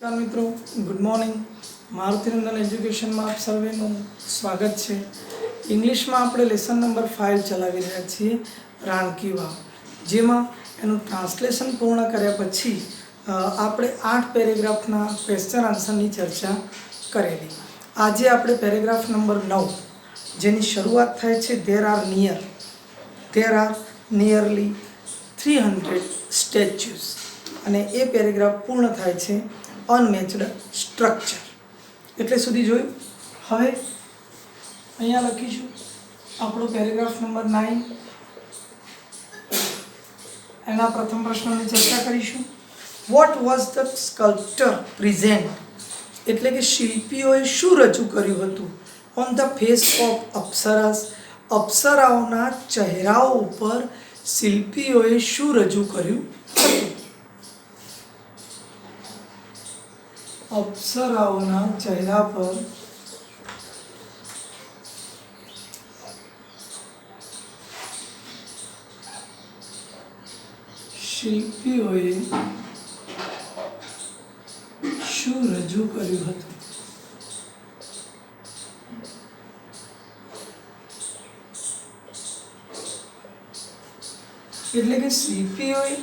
नमस्कार मित्रों, good morning. Marutinandan education में आप सर्वेનું સ્વાગત છે। ઇંગ્લિશમાં આપણે લેસન નંબર 5 ચલાવી રહ્યા છીએ, રાણકી વાવ, જેમાં એનું ટ્રાન્સલેશન પૂર્ણ કર્યા પછી આપણે 8 પેરેગ્રાફના ક્વેશ્ચન આન્સરની ચર્ચા કરેલી। આજે આપણે પેરેગ્રાફ નંબર 9 જેની શરૂઆત થાય છે there are nearly 300 statues અને એ પેરેગ્રાફ પૂર્ણ થાય છે અનમેચ્ડ સ્ટ્રક્ચર। એટલે સુધી જોયું। હવે અહીંયા લખીશું આપણો પેરેગ્રાફ નંબર 9, એના પ્રથમ પ્રશ્નની ચર્ચા કરીશું। What was the sculptor present, એટલે કે શિલ્પીઓએ શું રજૂ કર્યું હતું on the face of apsaras, અપ્સરાઓના ચહેરાઓ ઉપર શિલ્પીઓએ શું રજૂ કર્યું હતું? અપ્સરાઓના ચહેરા પર શિલ્પીઓએ શું રજૂ કર્યું હતું? એટલે કે શિલ્પીઓએ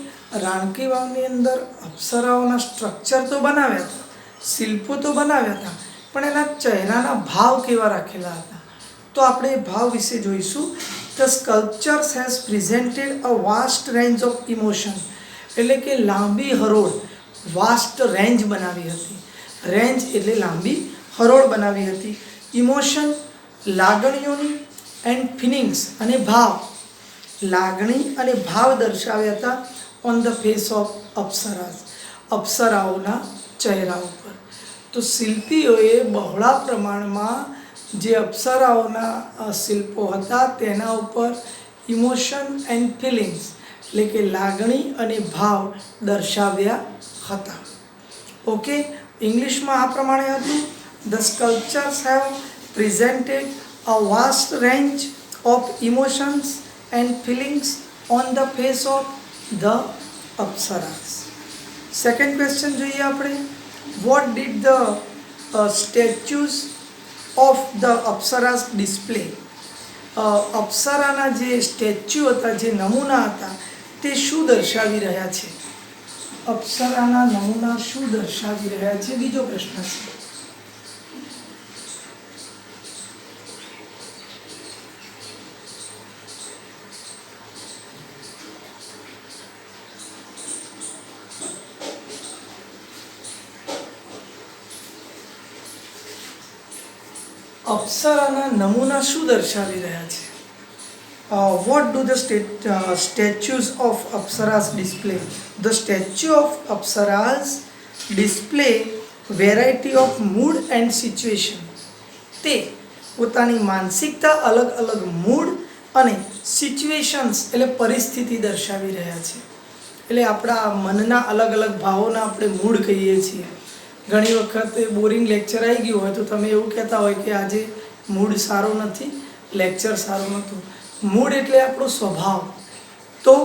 રાણકી વાવની અંદર અપ્સરાઓના સ્ટ્રક્ચર તો બનાવ્યા હતા, શિલ્પો તો બનાવ્યા હતા, પણ એના ચહેરાના ભાવ કેવા રાખેલા હતા? તો આપણે એ ભાવ વિશે જોઈશું। The sculptures has presented a vast range of emotion, એટલે કે લાંબી હરોળ, વાસ્ટ રેન્જ બનાવી હતી। રેન્જ એટલે લાંબી હરોળ બનાવી હતી। ઇમોશન લાગણીઓની, એન્ડ ફિલિંગ્સ અને ભાવ, લાગણી અને ભાવ દર્શાવ્યા હતા on the face of apsaras, અપ્સરાઓના ચહેરા ઉપર। તો શિલ્પીઓએ બહોળા પ્રમાણમાં જે અપ્સરાઓના શિલ્પો હતા તેના ઉપર ઇમોશન એન્ડ ફિલિંગ્સ, એટલે કે લાગણી અને ભાવ દર્શાવ્યા હતા। ઓકે, ઇંગ્લિશમાં આ પ્રમાણે હતું, the sculptures have presented a vast range of emotions and feelings on the face of the apsaras. Second question જોઈએ આપણે, what did the statues of the apsaras display, અપ્સરાના જે સ્ટેચ્યુ હતા, જે નમૂના હતા, તે શું દર્શાવી રહ્યા છે? અપ્સરાના નમૂના શું દર્શાવી રહ્યા છે? બીજો પ્રશ્ન છે। અપ્સરાના નમૂના શું દર્શાવી રહ્યા છે? What do the statues of apsaras display? The statue of apsaras display variety of mood and situation, તે પોતાની માનસિકતા, અલગ અલગ મૂડ અને સિચ્યુએશન્સ એટલે પરિસ્થિતિ દર્શાવી રહ્યા છે। એટલે આપણા મનના અલગ અલગ ભાવોના આપણે મૂડ કહીએ છીએ। ઘણી વખત બોરિંગ લેક્ચર આવી ગયું હોય તો તમે એવું કહેતા હોય કે આજે મૂડ સારો નથી, લેક્ચર સારું નહોતું। મૂડ એટલે આપણો સ્વભાવ। તો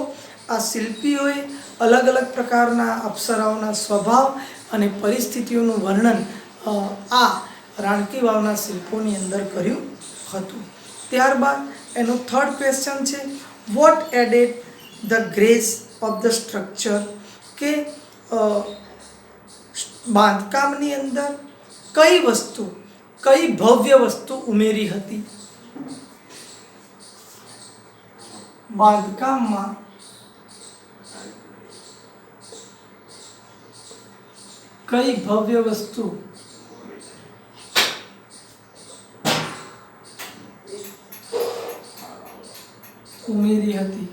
આ શિલ્પીઓએ અલગ અલગ પ્રકારના અપ્સરાઓના સ્વભાવ અને પરિસ્થિતિઓનું વર્ણન આ રાણકી વાવના શિલ્પોની અંદર કર્યું હતું। ત્યારબાદ એનો થર્ડ ક્વેશ્ચન છે, what added the grace of the structure, કે બાંધકામની અંદર કઈ વસ્તુ, કઈ ભવ્ય વસ્તુ ઉમેરી હતી? બાંધકામમાં કઈ ભવ્ય વસ્તુ ઉમેરી હતી?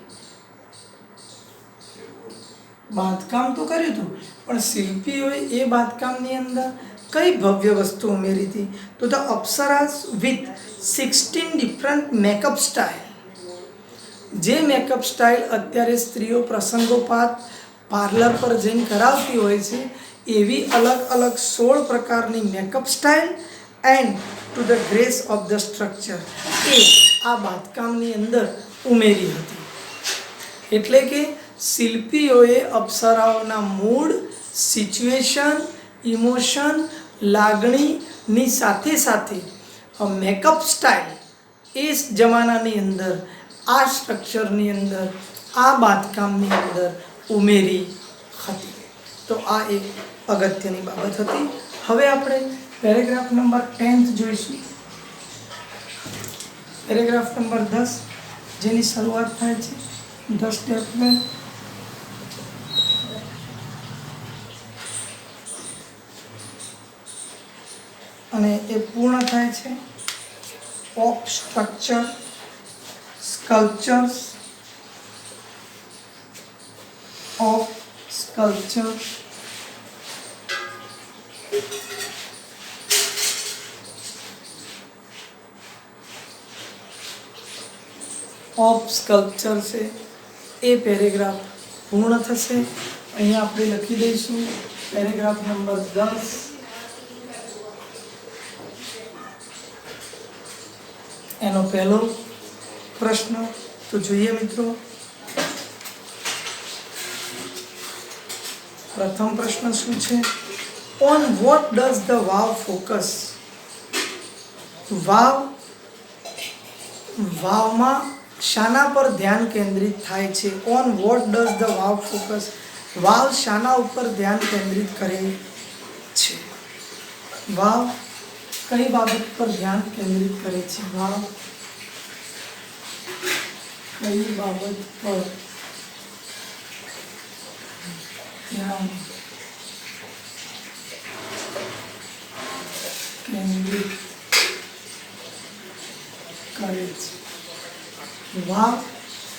બાંધકામ તો કર્યું હતું, પણ શિલ્પીઓએ એ બાંધકામની અંદર કઈ ભવ્ય વસ્તુ ઉમેરી હતી? તો the apsaras with 16 different makeup style, જે મેકઅપ સ્ટાઇલ અત્યારે સ્ત્રીઓ પ્રસંગોપાત પાર્લર પર જઈને કરાવતી હોય છે, એવી અલગ અલગ 16 પ્રકારની makeup style and to the grace of the structure, એ આ બાંધકામની અંદર ઉમેરી હતી। એટલે કે શિલ્પીઓએ અપ્સરાઓના મૂડ, સિચ્યુએશન, ઇમોશન લાગણીની સાથે સાથે મેકઅપ સ્ટાઇલ એ જમાનાની અંદર આ સ્ટ્રક્ચરની અંદર આ બાંધકામની અંદર ઉમેરી હતી. તો આ એક અગત્યની બાબત હતી. હવે આપણે પેરેગ્રાફ નંબર 10 જોઈશું. પેરેગ્રાફ નંબર 10 જેની શરૂઆત થાય છે ધ સ્ટેટમેન્ટ અને એ પૂર્ણ થાય છે of structure sculptures of sculpture of sculpture છે એ પેરેગ્રાફ પૂર્ણ થશે. અહીંયા આપણે લખી દઈશું પેરેગ્રાફ નંબર 10. એનો પહેલો પ્રશ્ન તો જોઈએ મિત્રો. પ્રથમ પ્રશ્ન શું છે? On what does the vav focus? વાવમાં શાના પર ધ્યાન કેન્દ્રિત થાય છે? On what does the vav focus? વાવ શાના ઉપર ધ્યાન કેન્દ્રિત કરે છે? વાવ કઈ બાબત પર ધ્યાન કેન્દ્રિત કરે છે? વાવ કઈ બાબત પર ધ્યાન કેન્દ્રિત કરે છે? વાવ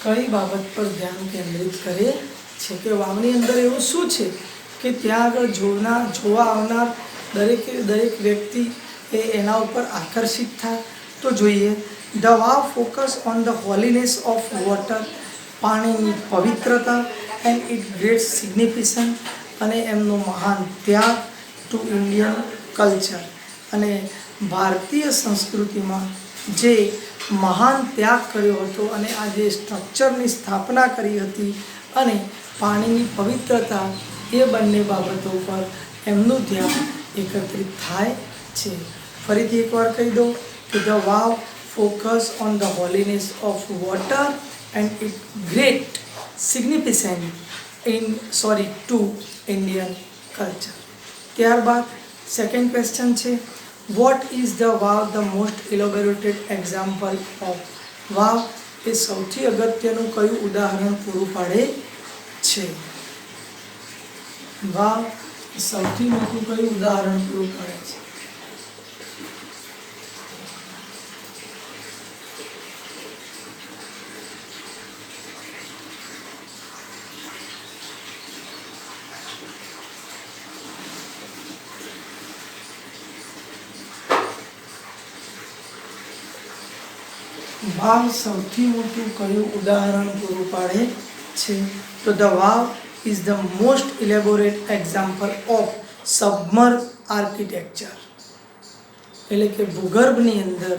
કઈ બાબત પર ધ્યાન કેન્દ્રિત કરે છે? કે વાવની અંદર એવું શું છે કે ત્યાં આગળ જોવા આવનાર દરેક વ્યક્તિ એ એના ઉપર આકર્ષિત થાય? તો જોઈએ. The vav focus on the holiness of water, પાણીની પવિત્રતા એન્ડ ઇટ ગ્રેટ સિગ્નિફિકન્સ, અને એમનો મહાન ત્યાગ ટુ ઇન્ડિયન કલ્ચર, અને ભારતીય સંસ્કૃતિમાં જે મહાન ત્યાગ કર્યો હતો અને આ જે સ્ટ્રક્ચરની સ્થાપના કરી હતી અને પાણીની પવિત્રતા, એ બંને બાબતો પર એમનું ધ્યાન એકત્રિત થાય છે. ફરીથી એકવાર કહી દો કે the vav focus on the holiness of water and it great significance to Indian culture. ત્યારબાદ સેકન્ડ ક્વેશ્ચન છે, what is the vav the most elaborated example of? વાવ એ સૌથી અગત્યનું કયું ઉદાહરણ પૂરું પાડે છે? વાવ સૌથી મોટું કયું ઉદાહરણ પૂરું પાડે છે? વાવ સૌથી મોટું કયું ઉદાહરણ પૂરું પાડે છે? તો the vav is the most elaborate example of submerge architecture, એટલે કે ભૂગર્ભની અંદર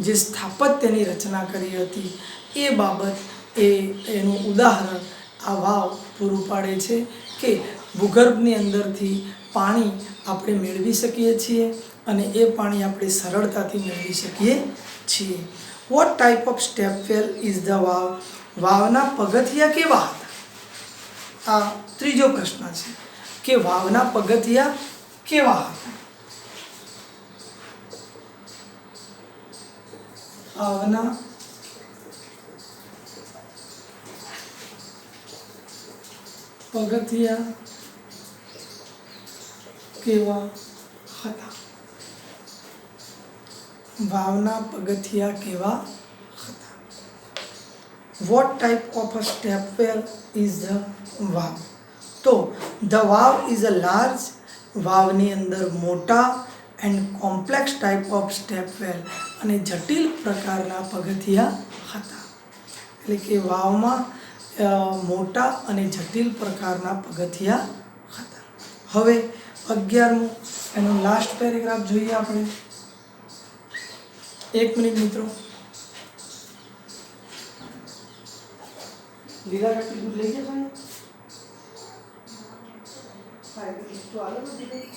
જે સ્થાપત્યની રચના કરી હતી એ બાબત એનું ઉદાહરણ આ વાવ પૂરું પાડે છે કે ભૂગર્ભની અંદરથી પાણી આપણે મેળવી શકીએ છીએ અને એ પાણી આપણે સરળતાથી મેળવી શકીએ છીએ. What type of stepwell is the vav? વાવના પગથિયા કેવા હતા? આ ત્રીજો પ્રશ્ન છે કે વાવના પગથિયા કેવા હતા? વાવના પગથિયા કેવા હતા? વાવના પગથિયા કેવા હતા? What type of a stepwell is the vav? તો the vav is a large, વાવની અંદર મોટા and complex type of stepwell, અને જટિલ પ્રકારના પગથિયા હતા. એટલે કે વાવમાં મોટા અને જટિલ પ્રકારના પગથિયા હતા. હવે 11મું એનો લાસ્ટ પેરેગ્રાફ જોઈએ આપણે. એક મિનિટ મિત્રો, લીલા કાકી દૂધ લઈ ગયા તો હાલો નથી.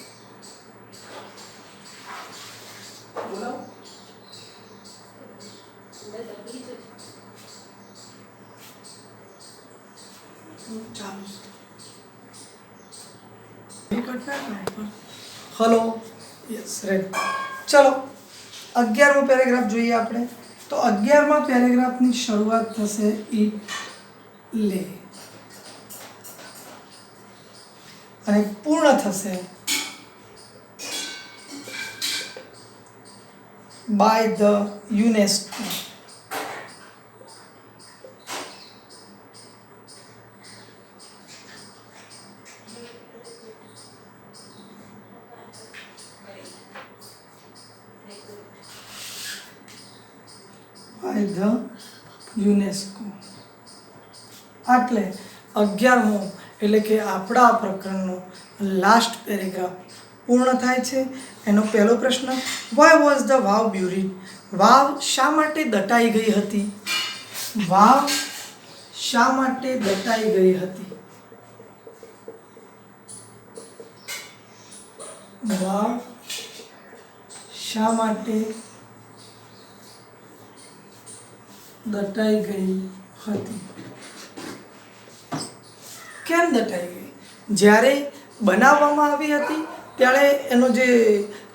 કટ ના કરો. Hello, yes ready. ચલો 11મો પેરેગ્રાફ જોઈએ આપણે. તો 11મા પેરેગ્રાફની શરૂઆત થશે ઇટ લે અને પૂર્ણ થશે by the UNESCO. By the UNESCO. એટલે 11મો એટલે કે આપણા આ પ્રકરણનો લાસ્ટ પેરેગ્રાફ પૂર્ણ થાય છે. એનો પહેલો પ્રશ્ન, વાય વોઝ ધ વાવ બ્યુરીડ? વાવ શા માટે દટાઈ ગઈ હતી? વાવ શા માટે દટાઈ ગઈ હતી? વાવ શા માટે દટાઈ ગઈ હતી? કેમ દટાઈ ગઈ? જ્યારે બનાવવામાં આવી હતી ત્યારે એનો જે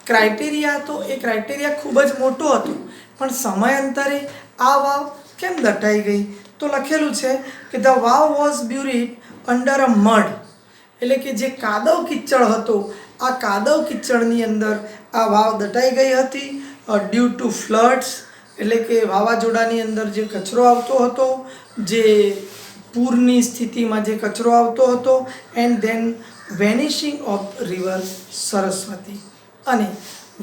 ક્રાઇટેરિયા હતો એ ક્રાઇટેરિયા ખૂબ જ મોટો હતો, પણ સમયાંતરે આ વાવ કેમ દટાઈ ગઈ? તો લખેલું છે કે the vav was buried under a mud, એટલે કે જે કાદવ કિચડ હતો આ કાદવ કિચડની અંદર આ વાવ દટાઈ ગઈ હતી. ડ્યુ ટુ ફ્લડ્સ, એટલે કે વાવાઝોડાની અંદર જે કચરો આવતો હતો, જે પૂરની સ્થિતિમાં જે કચરો આવતો હતો, and then vanishing of river Saraswati. અને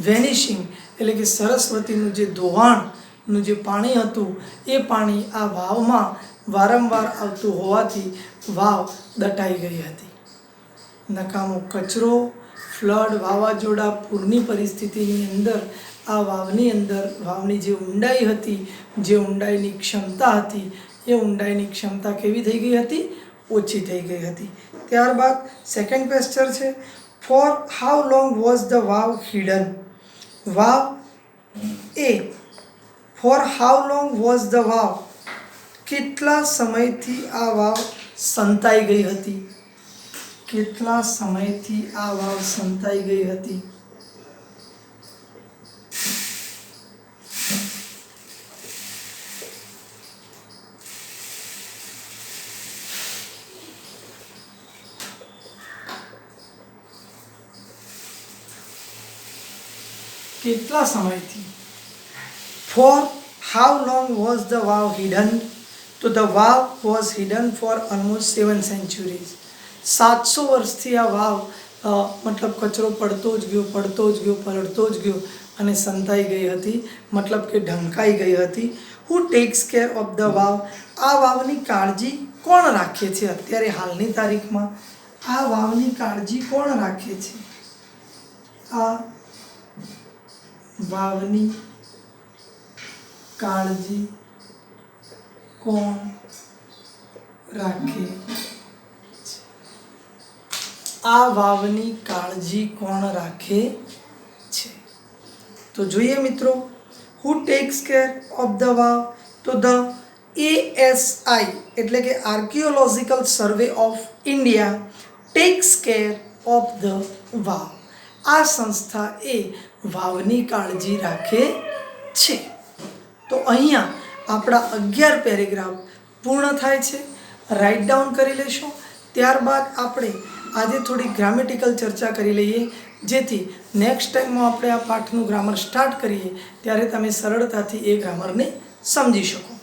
વેનિશિંગ એટલે કે સરસ્વતીનું જે ધોવાણનું જે પાણી હતું એ પાણી આ વાવમાં વારંવાર આવતું હોવાથી વાવ દટાઈ ગઈ હતી. નકામો કચરો, ફ્લડ, વાવાઝોડા, પૂરની પરિસ્થિતિની અંદર આ વાવની અંદર વાવની જે ઊંડાઈ હતી, જે ઊંડાઈની ક્ષમતા હતી, એ ઊંડાઈની ક્ષમતા કેવી થઈ ગઈ હતી? ઓછી થઈ ગઈ હતી. ત્યારબાદ સેકન્ડ ક્વેશ્ચન છે, for how long was the vav hidden? વાવ એ for how long was the vav, કેટલા સમયથી આ વાવ સંતાઈ ગઈ હતી? કેટલા સમયથી આ વાવ સંતાઈ ગઈ હતી? કેટલા સમયથી? For how long was the vav hidden? તો the vav was hidden for almost 7 centuries. 700 વર્ષથી આ વાવ મતલબ કચરો પડતો જ ગયો અને સંતાઈ ગઈ હતી, મતલબ કે ઢંકાઈ ગઈ હતી. હુ takes care of the vav? આ વાવની કાળજી કોણ રાખે છે? અત્યારે હાલની તારીખમાં આ વાવની કાળજી કોણ રાખે છે? આ વાવની કાળજી કોણ રાખે? આ વાવની કાળજી કોણ રાખે છે? તો જોઈએ મિત્રો, who takes care of the vav? તો ધ ASI એટલે કે Archaeological Survey of India takes care of the vav. આ સંસ્થા એ વાવની કાળજી રાખે છે. તો અહીંયા આપણા 11 પેરેગ્રાફ પૂર્ણ થાય છે. રાઇટ ડાઉન કરી લેશો. ત્યારબાદ આપણે આજે થોડી ગ્રામેટિકલ ચર્ચા કરી લઈએ, જેથી નેક્સ્ટ ટાઈમમાં આપણે આ પાઠનું ગ્રામર સ્ટાર્ટ કરીએ ત્યારે તમે સરળતાથી એ ગ્રામરને સમજી શકો.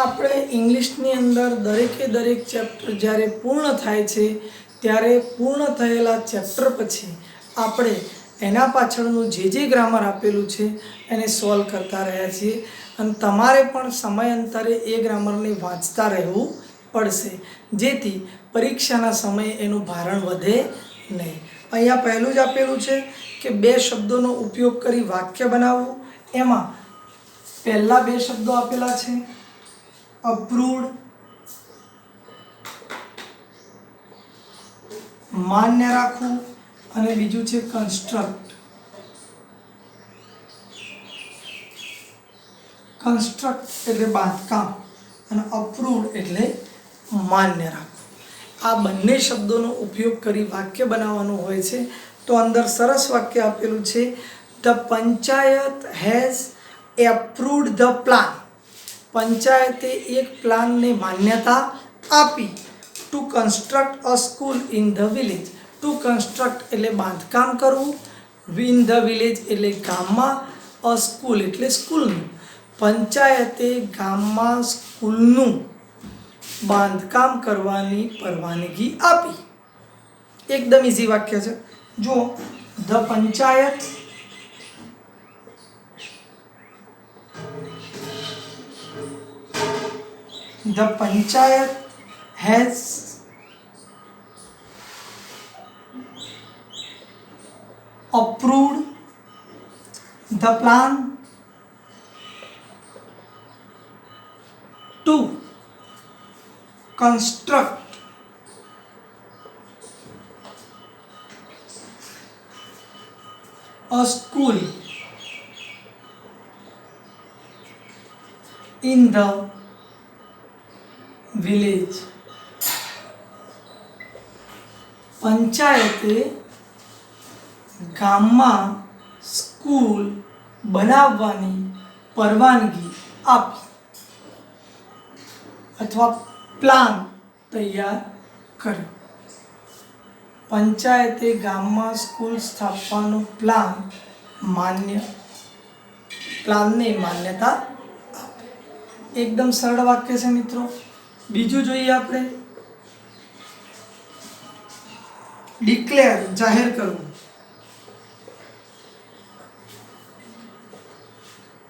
આપણે ઇંગ્લિશની અંદર દરેકે દરેક ચેપ્ટર જ્યારે પૂર્ણ થાય છે ત્યારે પૂર્ણ થયેલા ચેપ્ટર પછી આપણે એના પાછળનું જે ગ્રામર આપેલું છે એને સોલ્વ કરતા રહ્યા છીએ અને તમારે પણ સમયાંતરે એ ગ્રામરને વાંચતા રહેવું પડશે, જેથી પરીક્ષાના સમયે એનું ભારણ વધે નહીં. અહીંયા પહેલું જ આપેલું છે કે બે શબ્દોનો ઉપયોગ કરી વાક્ય બનાવવું. એમાં પહેલા બે શબ્દો આપેલા છે, અપ્રૂવડ, માન્ય રાખવું, અને બીજું છે કન્સ્ટ્રક્ટ. કન્સ્ટ્રક્ટ એટલે બાંધકામ અને અપ્રૂવડ એટલે માન્ય રાખવું. આ બંને શબ્દોનો ઉપયોગ કરી વાક્ય બનાવવાનું હોય છે. તો અંદર સરસ વાક્ય આપેલું છે, the panchayat has approved the plan. પંચાયતે એક પ્લાનને માન્યતા આપી to construct a school in the village. To construct એટલે બાંધકામ કરવું, ઇન ધ વિલેજ એટલે ગામમાં, અ સ્કૂલ એટલે સ્કૂલનું. પંચાયતે ગામમાં સ્કૂલનું બાંધકામ કરવાની પરવાનગી આપી. એકદમ ઇઝી વાક્ય છે. જો the panchayat has approved the plan to construct a school in the village. પંચાયતે ગામમાં સ્કૂલ બનાવવાની પરવાનગી આપી અથવા પ્લાન તૈયાર કર્યો. પંચાયતે ગામમાં સ્કૂલ સ્થાપવાનો પ્લાનને માન્યતા આપી. એકદમ સરળ વાક્ય છે મિત્રો. બીજું જોઈએ આપણે, ડિક્લેર જાહેર કરવું.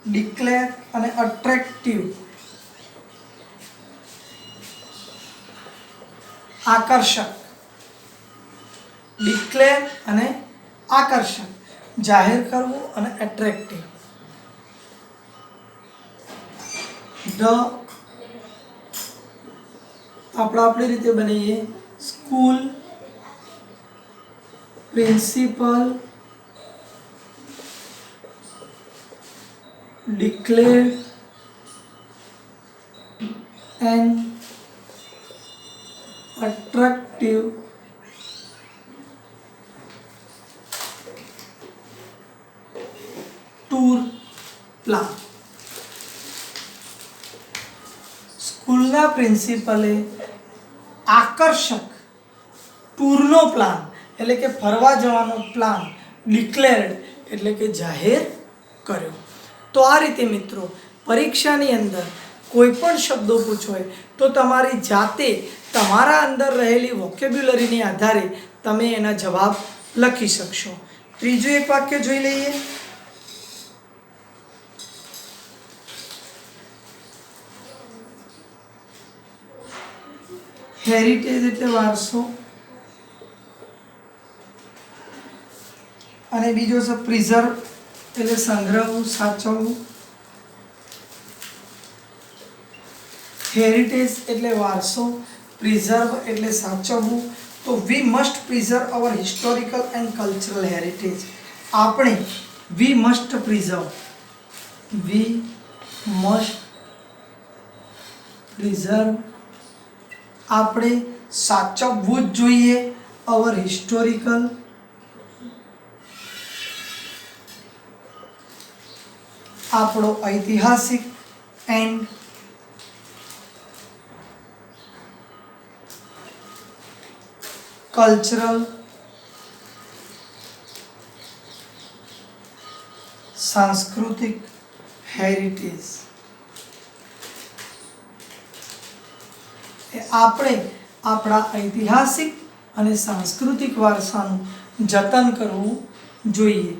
ડિક્લેર અને અટ્રેક્ટિવ આકર્ષક. ડિક્લેર અને આકર્ષક, જાહેર કરવું અને એટ્રેક્ટિવ. આપણી રીતે બનાવીએ, school principal declared an attractive tour plan. સ્કૂલના પ્રિન્સિપલે આકર્ષક ટૂરનો પ્લાન એટલે કે ફરવા જવાનો પ્લાન ડિક્લેર્ડ એટલે કે જાહેર કર્યો. તો આ રીતે મિત્રો પરીક્ષાની અંદર કોઈ પણ શબ્દો પૂછાય તો તમારી જાતે તમારા અંદર રહેલી વોકેબ્યુલરીને આધારે તમે એના જવાબ લખી શકશો. ત્રીજું એક વાક્ય જોઈ લઈએ. હેરિટેજ એટલે વારસો અને બીજો છે પ્રિઝર્વ એટલે સંગ્રહવું, સાચવવું. હેરિટેજ એટલે વારસો, પ્રિઝર્વ એટલે સાચવવું. તો we must preserve our historical and cultural heritage. આપણે વી મસ્ટ પ્રિઝર્વ આપણે સાચવવું જ જોઈએ અવર હિસ્ટોરિકલ આપણો ઐતિહાસિક એન્ડ કલ્ચરલ સાંસ્કૃતિક હેરિટેજ. આપણે આપણા ઐતિહાસિક અને સાંસ્કૃતિક વારસાનું જતન કરવું જોઈએ.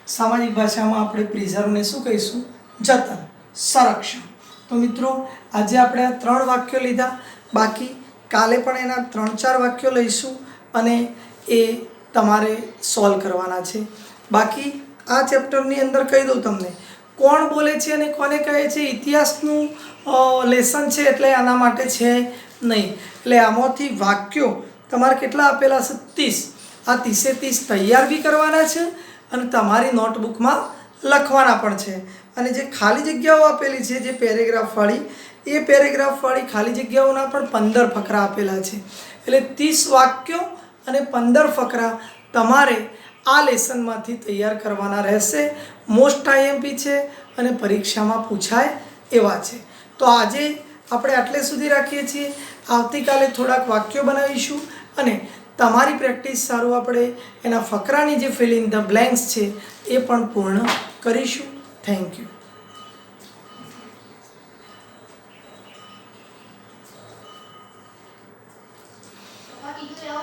સામાજિક ભાષામાં આપણે પ્રિઝર્વને શું કહીશું? જતન, સંરક્ષણ. તો મિત્રો આજે આપણે આ 3 વાક્યો લીધા. બાકી કાલે પણ એના 3-4 વાક્યો લઈશું અને એ તમારે સોલ્વ કરવાના છે. બાકી આ ચેપ્ટરની અંદર કહી દઉં તમને, કોણ બોલે છે અને કોને કહે છે ઇતિહાસનું લેસન છે, એટલે આના માટે છે નહીં. એટલે આમાંથી વાક્યો તમારે કેટલા આપેલા છે? 30. આ 30 તૈયાર બી કરવાના છે અને તમારી નોટબુકમાં લખવાના પણ છે. અને જે ખાલી જગ્યાઓ આપેલી છે, જે પેરેગ્રાફવાળી, એ પેરેગ્રાફવાળી ખાલી જગ્યાઓના પણ 15 ફકરા આપેલા છે. એટલે 30 વાક્યો અને 15 ફકરા તમારે આ લેસનમાંથી તૈયાર કરવાના રહેશે. મોસ્ટ આઈએમપી છે અને પરીક્ષામાં પૂછાય એવા છે. તો આજે આપણે આટલે સુધી રાખીએ છીએ. આવતીકાલે થોડાક વાક્યો બનાવીશું અને તમારી પ્રેક્ટિસ સારું આપણે એના ફકરાની જે ફિલ ઇન ધ બ્લેન્ક્સ છે એ પણ પૂર્ણ કરીશું. Thank you. What did you tell